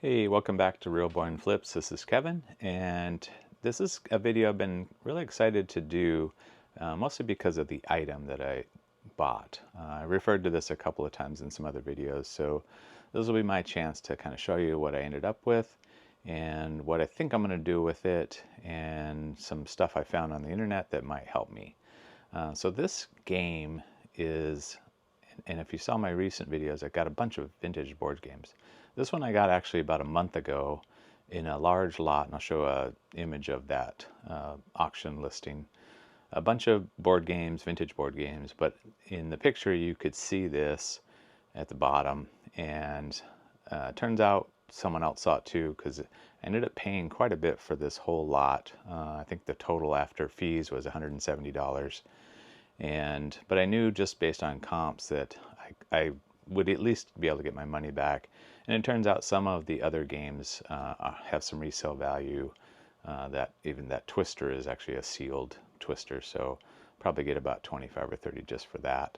Hey, welcome back to Real Born Flips. This is Kevin, and this is a video I've been really excited to do, mostly because of the item that I bought. I referred to this a couple of times in some other videos, so this will be my chance to kind of show you what I ended up with and what I think I'm going to do with it, and some stuff I found on the internet that might help me. So this game is, and if you saw my recent videos, I got a bunch of vintage board games. This one I got actually about a month ago in a large lot, and I'll show a image of that auction listing. A bunch of board games, vintage board games, but in the picture you could see this at the bottom, and turns out someone else saw it too, because I ended up paying quite a bit for this whole lot. I think the total after fees was $170. But I knew just based on comps that I would at least be able to get my money back. And it turns out some of the other games have some resale value. That even that Twister is actually a sealed Twister, so probably get about 25 or 30 just for that.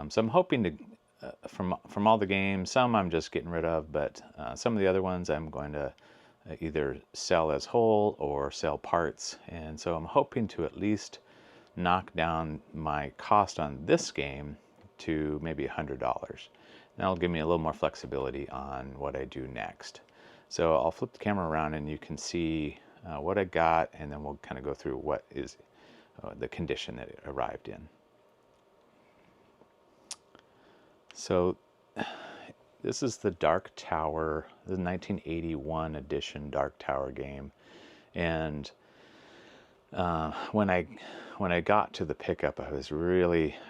So I'm hoping to, from all the games, some I'm just getting rid of, but some of the other ones I'm going to either sell as whole or sell parts. And so I'm hoping to at least knock down my cost on this game to maybe $100. That'll give me a little more flexibility on what I do next. So I'll flip the camera around and you can see what I got, and then we'll kind of go through what is the condition that it arrived in. So this is the Dark Tower, the 1981 edition Dark Tower game. And when I got to the pickup, I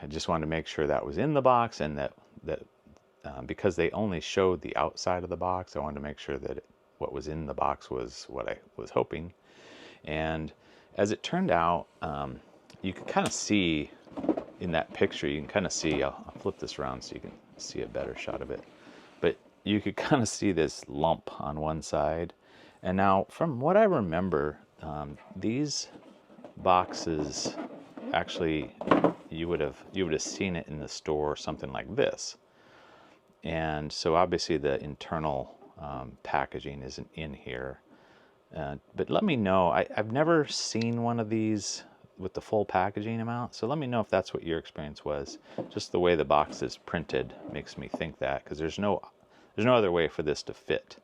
just wanted to make sure that was in the box, and that because they only showed the outside of the box, I wanted to make sure that what was in the box was what I was hoping. And as it turned out, you can kind of see in that picture, you can kind of see, I'll flip this around so you can see a better shot of it, but you could kind of see this lump on one side. And now, from what I remember, these boxes, actually, you would have seen it in the store, something like this. And so obviously the internal packaging isn't in here. But let me know. I've never seen one of these with the full packaging amount, so let me know if that's what your experience was. Just the way the box is printed makes me think that, because there's no other way for this to fit.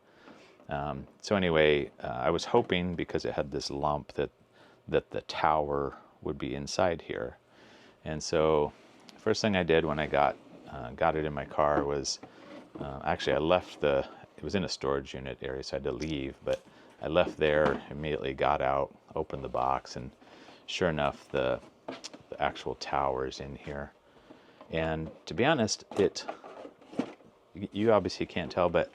So anyway, I was hoping, because it had this lump, that the tower would be inside here. And so first thing I did when I got it in my car was, actually I left it was in a storage unit area, so I had to leave, but I left there, immediately got out, opened the box, and sure enough, the actual tower is in here. And to be honest, you obviously can't tell, but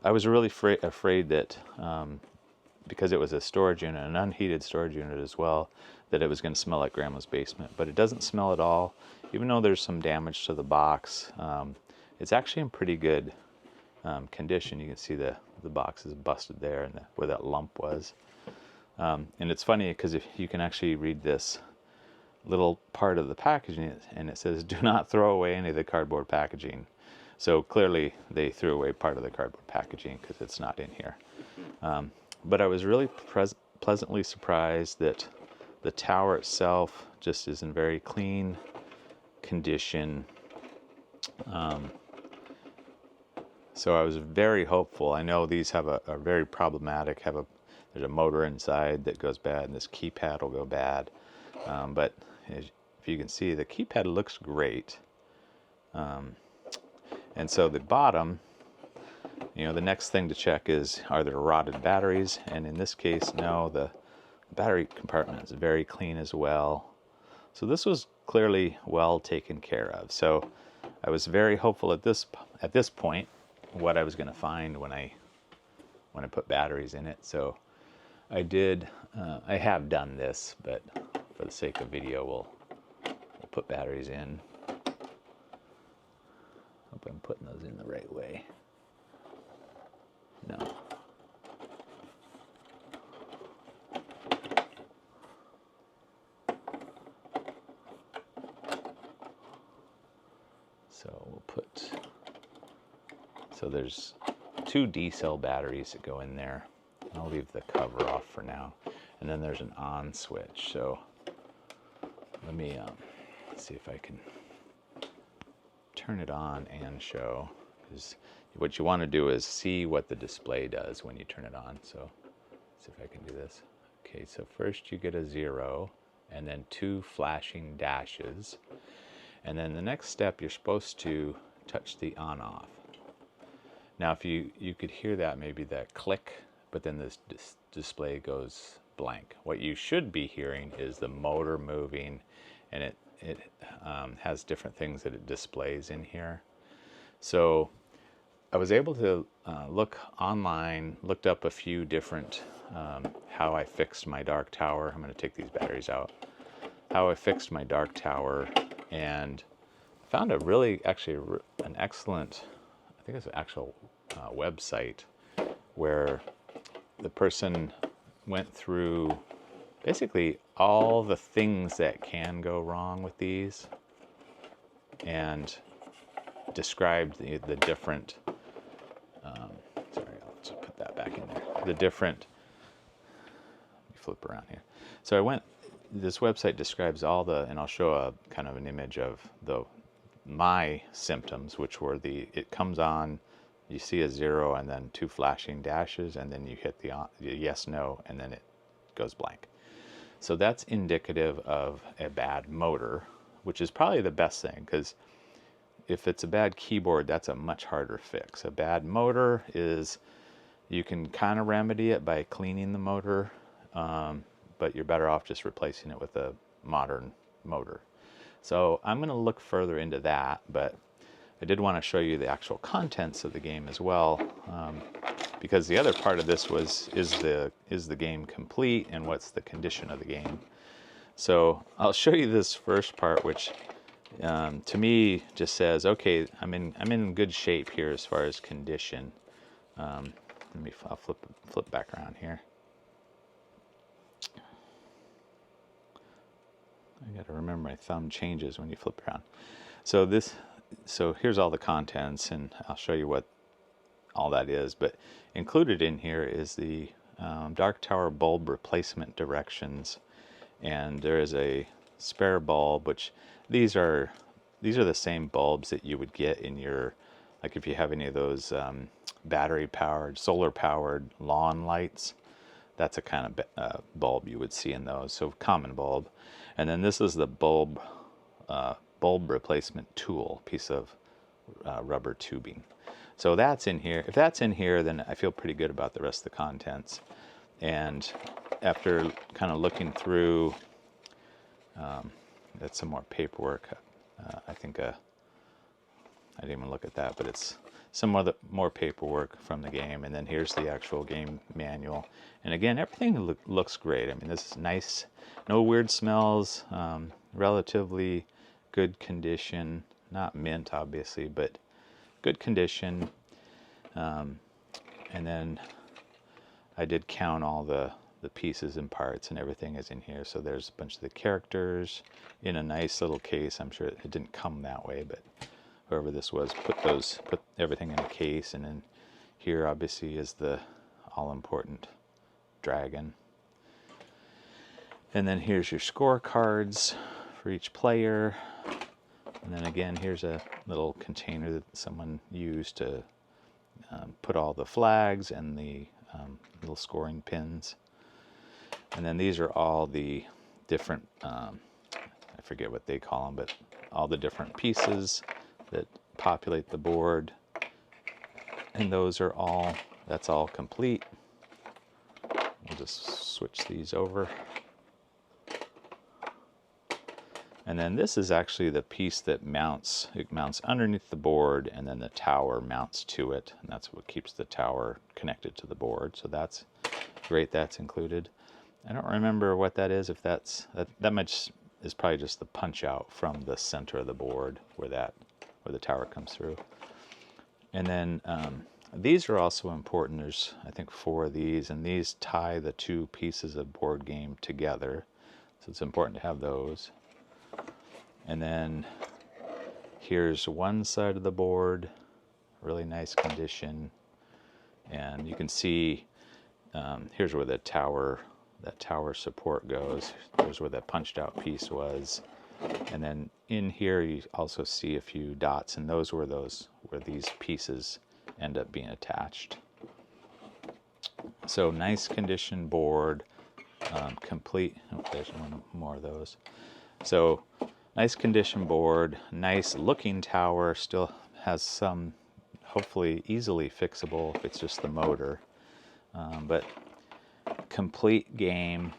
I was really afraid that, because it was a storage unit, an unheated storage unit as well, that it was going to smell like Grandma's basement. But it doesn't smell at all. Even though there's some damage to the box, it's actually in pretty good condition. You can see the box is busted there, and where that lump was. And it's funny, because if you can actually read this little part of the packaging, and it says, "Do not throw away any of the cardboard packaging." So clearly they threw away part of the cardboard packaging, because it's not in here. But I was really pleasantly surprised that the tower itself just is in very clean condition. So I was very hopeful. I know these are very problematic. There's a motor inside that goes bad, and this keypad will go bad. But if you can see, the keypad looks great. And so the bottom, the next thing to check is, are there rotted batteries? And in this case, no, the battery compartment is very clean as well. So this was clearly well taken care of. So I was very hopeful at this point what I was going to find when I put batteries in it. So I did. I have done this, but for the sake of video, we'll put batteries in. Hope I'm putting those in the right way. No. So we'll put. So there's two D-cell batteries that go in there. I'll leave the cover off for now. And then there's an on switch. So let me see if I can turn it on and show. Because what you want to do is see what the display does when you turn it on. So see if I can do this. Okay, so first you get a 0 and then 2 flashing dashes. And then the next step, you're supposed to touch the on off. Now if you could hear that, maybe that click, but then this display goes blank. What you should be hearing is the motor moving, and it has different things that it displays in here. So I was able to look online, looked up a few different how I fixed my dark tower. I'm going to take these batteries out. How I fixed my dark tower, and found a really an excellent, I think it's an actual website where the person went through basically all the things that can go wrong with these and described the different, sorry, I'll just put that back in there, the different, let me flip around here. So this website describes all the, and I'll show a kind of an image of my symptoms, which were it comes on, you see a 0 and then 2 flashing dashes, and then you hit the yes, no, and then it goes blank. So that's indicative of a bad motor, which is probably the best thing, because if it's a bad keyboard, that's a much harder fix. A bad motor is, you can kind of remedy it by cleaning the motor, but you're better off just replacing it with a modern motor. So I'm going to look further into that, but I did want to show you the actual contents of the game as well, because the other part of this is the game complete and what's the condition of the game. So I'll show you this first part, which to me just says, okay, I'm in good shape here as far as condition. I'll flip back around here. I got to remember my thumb changes when you flip around. So here's all the contents, and I'll show you what all that is. But included in here is the Dark Tower bulb replacement directions, and there is a spare bulb, which these are the same bulbs that you would get in your, like if you have any of those battery powered, solar powered lawn lights. That's a kind of bulb you would see in those, so common bulb. And then this is the bulb replacement tool, piece of rubber tubing. So that's in here. If that's in here, then I feel pretty good about the rest of the contents. And after kind of looking through, that's some more paperwork. I think I didn't even look at that, but it's some more paperwork from the game. And then here's the actual game manual. And again, everything looks great. I mean, this is nice. No weird smells. Relatively good condition. Not mint, obviously, but good condition. And then I did count all the pieces and parts, and everything is in here. So there's a bunch of the characters in a nice little case. I'm sure it didn't come that way, but whoever this was put everything in a case. And then here obviously is the all-important dragon. And then here's your scorecards for each player. And then again, here's a little container that someone used to put all the flags and the little scoring pins. And then these are all the different, I forget what they call them, but all the different pieces that populate the board. And those are all, that's all complete. We'll just switch these over. And then this is actually the piece that mounts. It mounts underneath the board, and then the tower mounts to it, and that's what keeps the tower connected to the board. So that's great, that's included. I don't remember what that is. If that much is probably just the punch out from the center of the board where the tower comes through. And then these are also important. There's, I think, 4 of these, and these tie the 2 pieces of board game together. So it's important to have those. And then here's one side of the board, really nice condition. And you can see here's where that tower support goes. There's where that punched out piece was. And then in here you also see a few dots, and those where these pieces end up being attached. So nice condition board, complete. Oh, there's one more of those. So nice condition board, nice looking tower. Still has some, hopefully easily fixable if it's just the motor, but complete game,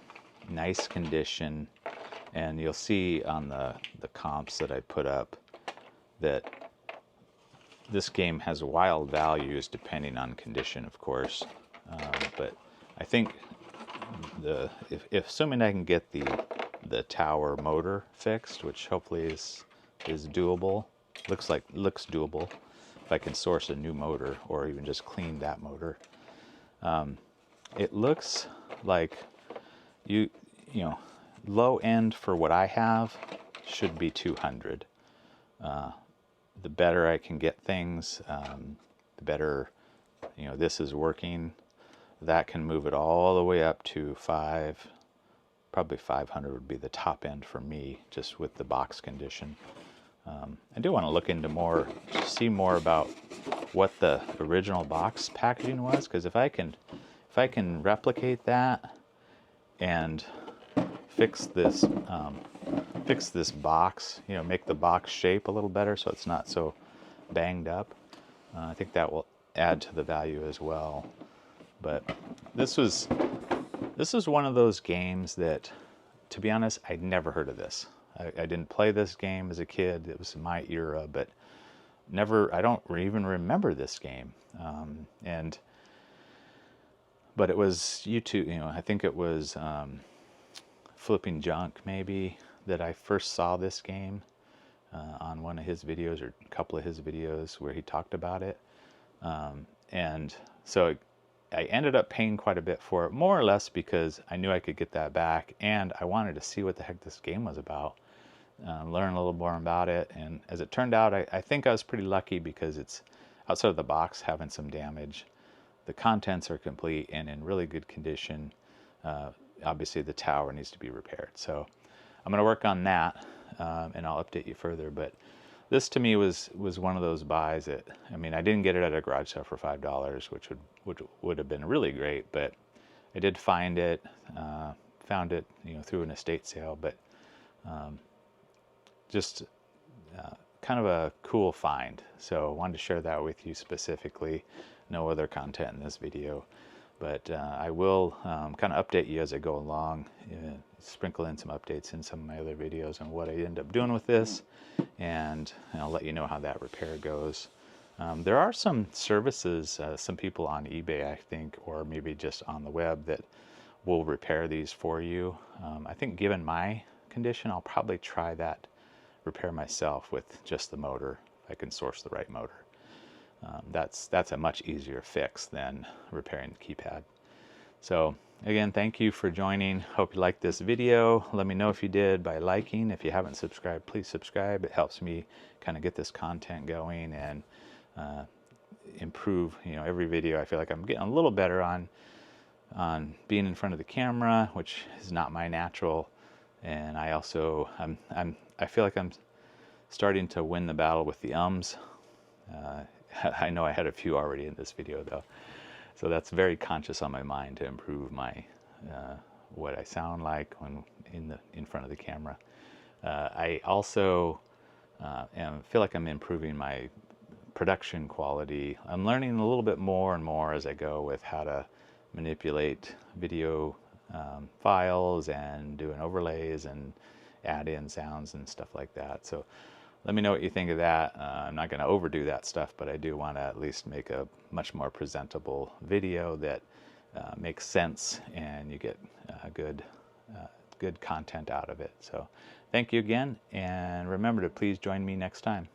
nice condition. And you'll see on the comps that I put up that this game has wild values depending on condition, of course. But I think if assuming I can get the tower motor fixed, which hopefully is doable, looks doable. If I can source a new motor or even just clean that motor, it looks like you know. Low end for what I have should be 200. The better I can get things, the better, this is working. That can move it all the way up to probably 500 would be the top end for me, just with the box condition. I do want to look into more, see more about what the original box packaging was, because if I can replicate that and fix this box, make the box shape a little better so it's not so banged up, I think that will add to the value as well. But this was one of those games that, to be honest, I'd never heard of this. I didn't play this game as a kid. It was my era, but I don't even remember this game. But it was YouTube, I think it was Flipping Junk maybe that I first saw this game on one of his videos, or a couple of his videos where he talked about it. And so I ended up paying quite a bit for it, more or less because I knew I could get that back, and I wanted to see what the heck this game was about, learn a little more about it. And as it turned out, I think I was pretty lucky because it's outside of the box having some damage. The contents are complete and in really good condition. Obviously the tower needs to be repaired, so I'm going to work on that, and I'll update you further. But this to me was one of those buys that, I mean, I didn't get it at a garage sale for $5, which would have been really great, but I did find it, found it through an estate sale. But just kind of a cool find, so I wanted to share that with you specifically. No other content in this video, but I will kind of update you as I go along, sprinkle in some updates in some of my other videos on what I end up doing with this, and I'll let you know how that repair goes. There are some services, some people on eBay, I think, or maybe just on the web, that will repair these for you. I think given my condition, I'll probably try that repair myself with just the motor, if I can source the right motor. That's a much easier fix than repairing the keypad. So again, thank you for joining. Hope you liked this video. Let me know if you did by liking. If you haven't subscribed, please subscribe. It helps me kind of get this content going and improve. Every video I feel like I'm getting a little better on being in front of the camera, which is not my natural. And I also I feel like I'm starting to win the battle with the ums. I know I had a few already in this video though, so that's very conscious on my mind to improve my what I sound like when in front of the camera. I also feel like I'm improving my production quality. I'm learning a little bit more and more as I go with how to manipulate video files and doing overlays and add in sounds and stuff like that. So let me know what you think of that. I'm not going to overdo that stuff, but I do want to at least make a much more presentable video that makes sense and you get good content out of it. So thank you again, and remember to please join me next time.